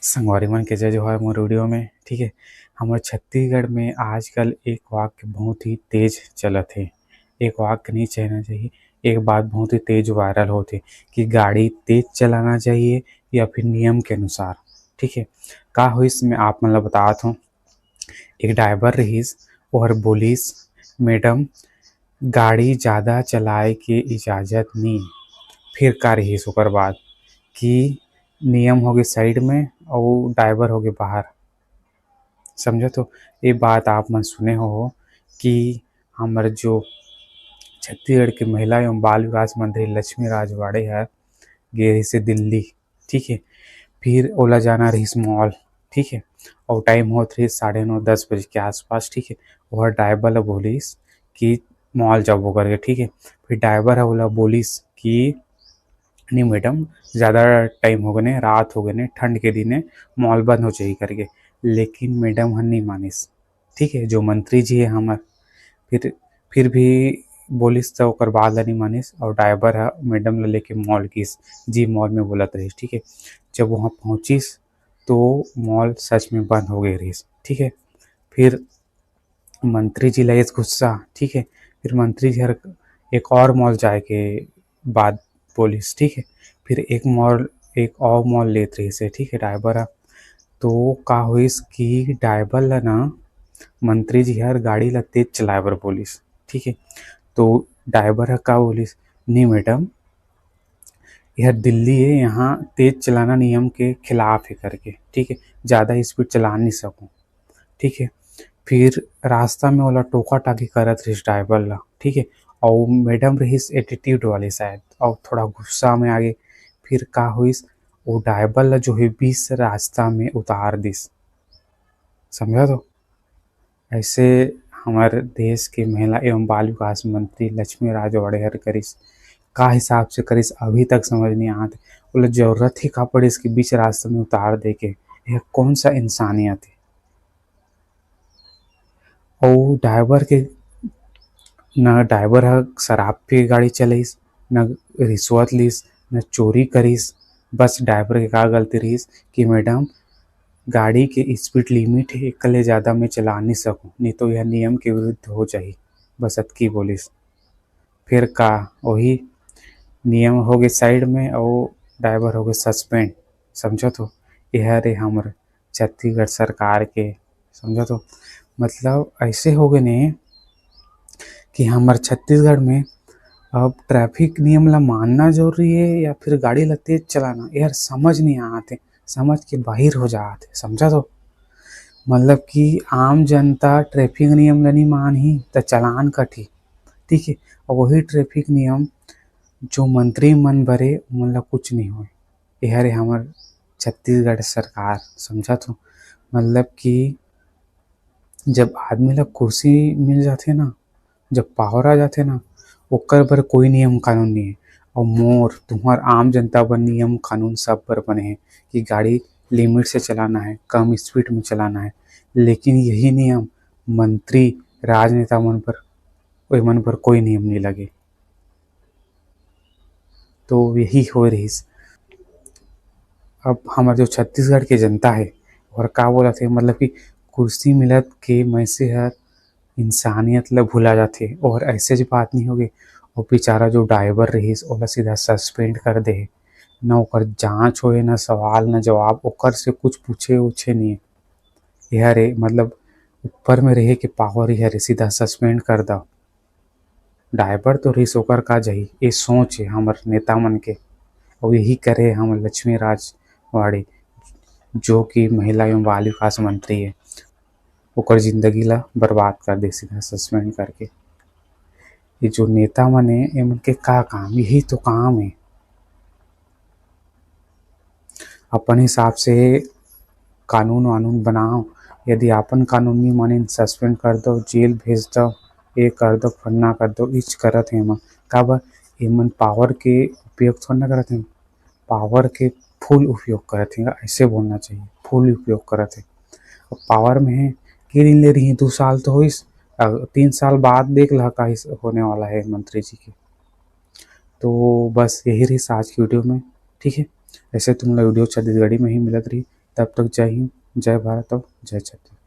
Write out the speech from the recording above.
संगवारी मन के जय जोहार मोर वीडियो में। ठीक है, हमारे छत्तीसगढ़ में आजकल एक वाक्य बहुत ही तेज चलत है। एक वाक्य नहीं कहना चाहिए, एक बात बहुत ही तेज वायरल होते कि गाड़ी तेज चलाना चाहिए या फिर नियम के अनुसार। ठीक है, का होइस मैं आप मन ला बतात हूँ। एक ड्राइवर रहीस और बोलिस, मैडम गाड़ी ज़्यादा चलाए के इजाज़त नहीं। फिर का रहीस ओकर बाद कि नियम हो गए साइड में और ड्राइवर हो गए बाहर। समझो तो ये बात आप मन सुने हो कि हमारे जो छत्तीसगढ़ के महिला एवं बाल विकास मंत्री लक्ष्मी राजवाड़े है गे रही से दिल्ली। ठीक है, फिर ओला जाना रहीस मॉल। ठीक है, और टाइम होत रही 9:30-10 बजे के आसपास। ठीक है, वह ड्राइवर ला बोलिस कि मॉल जाबो करके। ठीक है, फिर ड्राइवर है ओला बोलिस कि नहीं मैडम ज़्यादा टाइम हो गए, रात हो गए, ठंड के दिन मॉल बंद हो जाही करके। लेकिन मैडम हन नहीं मानिस। ठीक है, जो मंत्री जी है हमार, फिर भी बोलिस तो ओकर बात ला नहीं मानिस और ड्राइवर है मैडम ला लेके मॉल गिस। जी मॉल में बोलत रहीस। ठीक है, जब वहाँ पहुँचिस तो मॉल सच में बंद हो गए रहीस। ठीक है, फिर मंत्री जी लगे गुस्सा। ठीक है, फिर मंत्री जी हर एक और मॉल जाए के बाद बोलिस। ठीक है, फिर एक और मॉल लेत रही से। ठीक है, ड्राइवर ह तो का होइस कि ड्राइवर ला ना मंत्री जी हर गाड़ी ला तेज चलाए बर बोलिस। ठीक है, तो ड्राइवर ह का बोलिस, नहीं मैडम यह दिल्ली है, यहाँ तेज चलाना नियम के खिलाफ है करके। ठीक है, ज़्यादा स्पीड चला नहीं सकूँ। ठीक है, फिर रास्ता में ओला टोका टाकी करत रहीस ड्राइवर ला। ठीक है, और मैडम रहीस एटीट्यूड वाली शायद और थोड़ा गुस्सा में आगे। फिर का होइस, वो ड्राइवर ला जो है बीच रास्ता में उतार दिस। समझा तो ऐसे हमारे देश के महिला एवं बाल विकास मंत्री लक्ष्मी राजवाड़े हर करिस। का हिसाब से करिस अभी तक समझ नहीं आत। बोले जरूरत ही का पड़िस कि बीच रास्ते में उतार दे के। यह कौन सा इंसानियत है। और ड्राइवर के न ड्राइवर ह शराब पी के गाड़ी चलाइस, न रिश्वत लिस, न चोरी करिस। बस ड्राइवर के का गलती रहीस कि मैडम गाड़ी के स्पीड लिमिट है, एक ले ज़्यादा मैं चला नहीं सकूँ, नहीं तो यह नियम के विरुद्ध हो जाही। बस अतकी बोलिस। फिर का वही नियम हो गए साइड में और ड्राइवर हो गए सस्पेंड। समझो तो यह रे हमर छत्तीसगढ़ सरकार के। समझो तो मतलब ऐसे हो गए ने कि हमारे छत्तीसगढ़ में अब ट्रैफिक नियम ला मानना जरूरी है या फिर गाड़ी ला तेज चलाना, यार समझ नहीं आते। समझ के बाहर हो जाते। समझा तो मतलब कि आम जनता ट्रैफिक नियम ला नहीं मानही तो चलान कटी। ठीक है, और वही ट्रैफिक नियम जो मंत्री मन बरे उमन ला कुछ नहीं हो। यह रे हमर छत्तीसगढ़ सरकार। समझा तो मतलब कि जब आदमी ला कुर्सी मिल जाथे ना, जब पावर आ जाथे ना, ओकर बर कोई नियम कानून नहीं है। और मोर तुहर आम जनता बर नियम कानून सब बर बने हैं कि गाड़ी लिमिट से चलाना है, कम स्पीड में चलाना है। लेकिन यही नियम मंत्री राजनेता मन पर ओई मन पर कोई नियम नहीं लगे। तो यही हो रहीस। अब हमारे जो छत्तीसगढ़ के जनता है और का बोलत हे मतलब कि कुर्सी मिलत के मइनसे हर इंसानियत ला भुला जाथे। और ऐसे ज बात नहीं होगे और बेचारा जो ड्राइवर रहीस ओला सीधा सस्पेंड कर दे। न ओकर जांच होए, न सवाल न जवाब, ओकर से कुछ पूछे उछे नहीं। यह रे मतलब ऊपर में रहे के पावर यह रे सीधा सस्पेंड कर दा। ड्राइवर तो रहीस ओकर का जाही, ये सोच है हमर नेता मन के। और यही करे हम लक्ष्मी राजवाड़े जो कि महिला एवं बाल विकास मंत्री है, ओकर जिंदगी ला बर्बाद कर दे सीधा सस्पेंड करके। ये जो नेता मन है एमन के का काम, यही तो काम है अपन हिसाब से कानून वानून बनाओ। यदि आपन कानून नहीं माने सस्पेंड कर दो, जेल भेज दो, ये कर दो, फन्ना कर दो, इच करत है एमन। काबर एमन पावर के उपयोग थोड़ा ना करत है, पावर के फुल उपयोग करत है। ऐसे बोलना चाहिए, फुल उपयोग करत है। पावर में है कि दिन ले रही है 2 साल तो होइस, 3 साल बाद देख ला का होने वाला है मंत्री जी की। तो बस यही रही आज की वीडियो में। ठीक है, ऐसे तुम लोग वीडियो छत्तीसगढ़ी में ही मिलत रही। तब तक जय हिंद, जय भारत और जय छत्तीसगढ़।